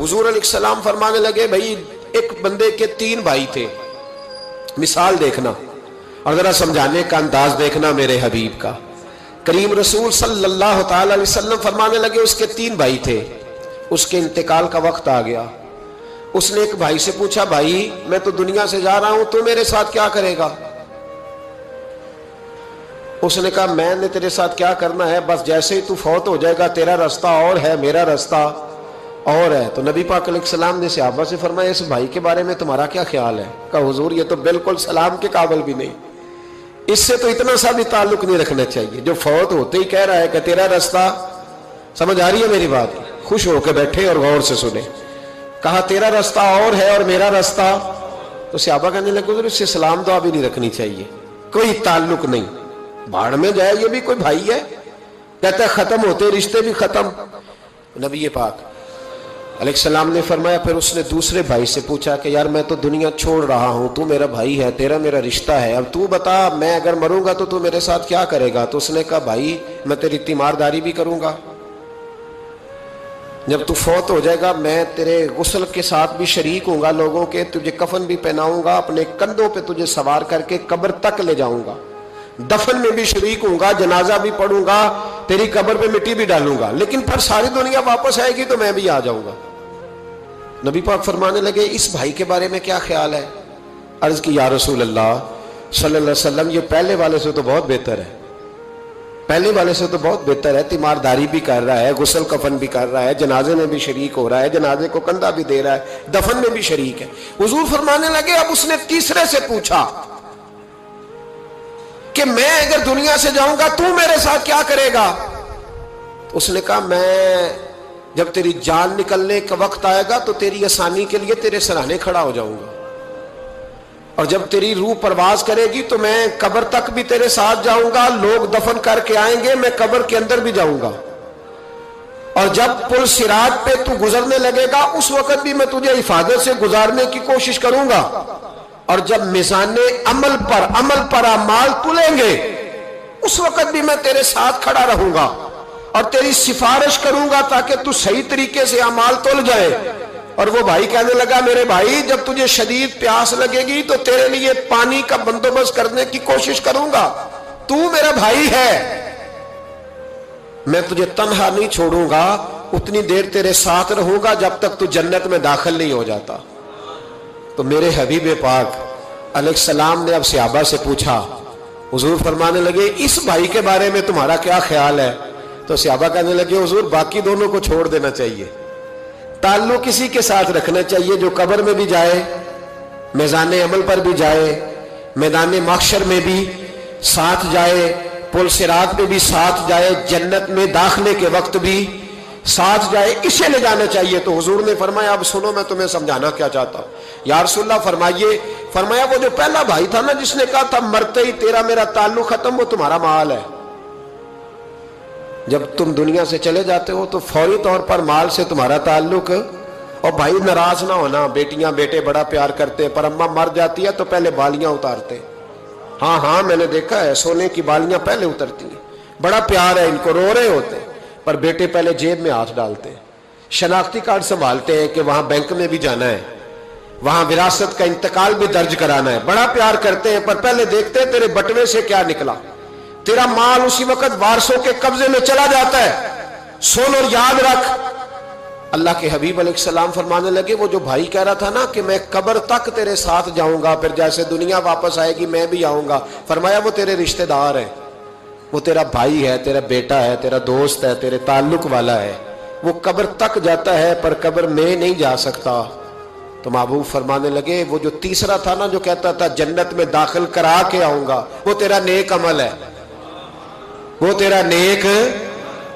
حضور علیہ السلام فرمانے لگے بھائی ایک بندے کے 3 بھائی تھے، مثال دیکھنا اور ذرا سمجھانے کا انداز دیکھنا میرے حبیب کا۔ کریم رسول صلی اللہ تعالی علیہ وسلم فرمانے لگے اس کے 3 بھائی تھے، اس کے انتقال کا وقت آ گیا۔ اس نے ایک بھائی سے پوچھا بھائی میں تو دنیا سے جا رہا ہوں، تو میرے ساتھ کیا کرے گا؟ اس نے کہا میں نے تیرے ساتھ کیا کرنا ہے، بس جیسے ہی تو فوت ہو جائے گا تیرا رستہ اور ہے میرا رستہ اور ہے۔ تو نبی پاک علیہ السلام نے صحابہ سے فرمایا اس بھائی کے بارے میں تمہارا کیا خیال ہے؟ کہا حضور یہ تو بالکل سلام کے قابل بھی نہیں، اس سے تو اتنا سا بھی تعلق نہیں رکھنا چاہیے، جو فوت ہوتے ہی کہہ رہا ہے کہ تیرا رستہ۔ سمجھ آ رہی ہے میری بات؟ خوش ہو کے بیٹھے اور غور سے سنیں۔ کہا تیرا رستہ اور ہے اور میرا رستہ، تو صحابہ کہنے لگے حضور اس سے سلام دعا بھی نہیں رکھنی چاہیے، کوئی تعلق نہیں، بھاڑ میں جائے یہ بھی کوئی بھائی ہے؟ کہتا ہے ختم ہوتے رشتے بھی ختم۔ نبی پاک علیہ السلام نے فرمایا پھر اس نے دوسرے بھائی سے پوچھا کہ یار میں تو دنیا چھوڑ رہا ہوں، تو میرا بھائی ہے، تیرا میرا رشتہ ہے، اب تو بتا میں اگر مروں گا تو میرے ساتھ کیا کرے گا؟ تو اس نے کہا بھائی میں تیری تیمارداری بھی کروں گا، جب تو فوت ہو جائے گا میں تیرے غسل کے ساتھ بھی شریک ہوں گا، لوگوں کے تجھے کفن بھی پہناؤں گا، اپنے کندھوں پہ تجھے سوار کر کے قبر تک لے جاؤں گا، دفن میں بھی شریک ہوں گا، جنازہ بھی پڑھوں گا، تیری قبر پہ مٹی بھی ڈالوں گا، لیکن پھر ساری دنیا واپس آئے گی تو میں بھی آ جاؤں گا۔ نبی پاک فرمانے لگے اس بھائی کے بارے میں کیا خیال ہے؟ عرض کی یا رسول اللہ صلی اللہ علیہ وسلم یہ پہلے والے سے تو بہت بہتر ہے، پہلے والے سے تو بہت بہتر ہے، تیمارداری بھی کر رہا ہے، غسل کفن بھی کر رہا ہے، جنازے میں بھی شریک ہو رہا ہے، جنازے کو کندھا بھی دے رہا ہے، دفن میں بھی شریک ہے۔ حضور فرمانے لگے اب اس نے تیسرے سے پوچھا کہ میں اگر دنیا سے جاؤں گا تو میرے ساتھ کیا کرے گا؟ اس نے کہا میں جب تیری جان نکلنے کا وقت آئے گا تو تیری آسانی کے لیے تیرے سرانے کھڑا ہو جاؤں گا، اور جب تیری روح پرواز کرے گی تو میں قبر تک بھی تیرے ساتھ جاؤں گا، لوگ دفن کر کے آئیں گے میں قبر کے اندر بھی جاؤں گا، اور جب پل صراط پہ تو گزرنے لگے گا اس وقت بھی میں تجھے حفاظت سے گزارنے کی کوشش کروں گا، اور جب میزان عمل پر اعمال تلیں گے اس وقت بھی میں تیرے ساتھ کھڑا رہوں گا اور تیری سفارش کروں گا تاکہ تو صحیح طریقے سے اعمال تل جائے۔ اور وہ بھائی کہنے لگا میرے بھائی جب تجھے شدید پیاس لگے گی تو تیرے لیے پانی کا بندوبست کرنے کی کوشش کروں گا، تو میرا بھائی ہے، میں تجھے تنہا نہیں چھوڑوں گا، اتنی دیر تیرے ساتھ رہوں گا جب تک تو جنت میں داخل نہیں ہو جاتا۔ تو میرے حبیب پاک علیہ السلام نے اب صحابہ سے پوچھا، حضور فرمانے لگے اس بھائی کے بارے میں تمہارا کیا خیال ہے؟ تو صحابہ کہنے لگے حضور باقی دونوں کو چھوڑ دینا چاہیے، تعلق کسی کے ساتھ رکھنا چاہیے جو قبر میں بھی جائے، میزان عمل پر بھی جائے، میدان محشر میں بھی ساتھ جائے، پل صراط پہ بھی ساتھ جائے، جنت میں داخلے کے وقت بھی ساتھ جائے، اسے لے جانا چاہیے۔ تو حضور نے فرمایا اب سنو میں تمہیں سمجھانا کیا چاہتا ہوں۔ یا رسول اللہ فرمائیے، فرمایا وہ جو پہلا بھائی تھا نا جس نے کہا تھا مرتے ہی تیرا میرا تعلق ختم، وہ تمہارا مال ہے، جب تم دنیا سے چلے جاتے ہو تو فوری طور پر مال سے تمہارا تعلق۔ اور بھائی ناراض نہ ہونا، بیٹیاں بیٹے بڑا پیار کرتے پر اماں مر جاتی ہے تو پہلے بالیاں اتارتے، ہاں میں نے دیکھا ہے سونے کی بالیاں پہلے اترتی ہیں، بڑا پیار ہے ان کو، رو رہے ہوتے پر بیٹے پہلے جیب میں ہاتھ ڈالتے ہیں، شناختی کارڈ سنبھالتے ہیں کہ وہاں بینک میں بھی جانا ہے، وہاں وراثت کا انتقال بھی درج کرانا ہے، بڑا پیار کرتے ہیں پر پہلے دیکھتے ہیں تیرے بٹوے سے کیا نکلا، تیرا مال اسی وقت وارثوں کے قبضے میں چلا جاتا ہے، سن اور یاد رکھ۔ اللہ کے حبیب علیہ السلام فرمانے لگے وہ جو بھائی کہہ رہا تھا نا کہ میں قبر تک تیرے ساتھ جاؤں گا پھر جیسے دنیا واپس آئے گی میں بھی آؤں گا، فرمایا وہ تیرے رشتہ دار ہے، وہ تیرا بھائی ہے، تیرا بیٹا ہے، تیرا دوست ہے، تیرے تعلق والا ہے، وہ قبر تک جاتا ہے پر قبر میں نہیں جا سکتا۔ تو محبوب فرمانے لگے وہ جو تیسرا تھا نا جو کہتا تھا جنت میں داخل کرا کے آؤں گا، وہ تیرا نیک عمل ہے، وہ تیرا نیک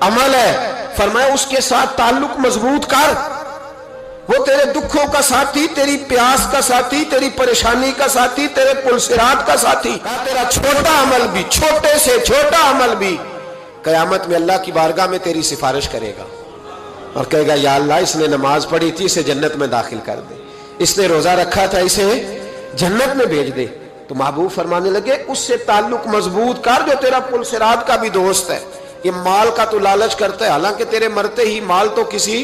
عمل ہے، فرمایا اس کے ساتھ تعلق مضبوط کر، وہ تیرے دکھوں کا ساتھی، تیری پیاس کا ساتھی، تیری پریشانی کا ساتھی، تیرے پل صراط کا ساتھی، تیرا چھوٹا عمل بھی، چھوٹے سے چھوٹا عمل بھی قیامت میں اللہ کی بارگاہ میں تیری سفارش کرے گا اور کہے گا یا اللہ اس نے نماز پڑھی تھی اسے جنت میں داخل کر دے، اس نے روزہ رکھا تھا اسے جنت میں بھیج دے۔ تو محبوب فرمانے لگے اس سے تعلق مضبوط کر جو تیرا پل صراط کا بھی دوست ہے۔ یہ مال کا تو لالچ کرتا ہے، حالانکہ تیرے مرتے ہی مال تو کسی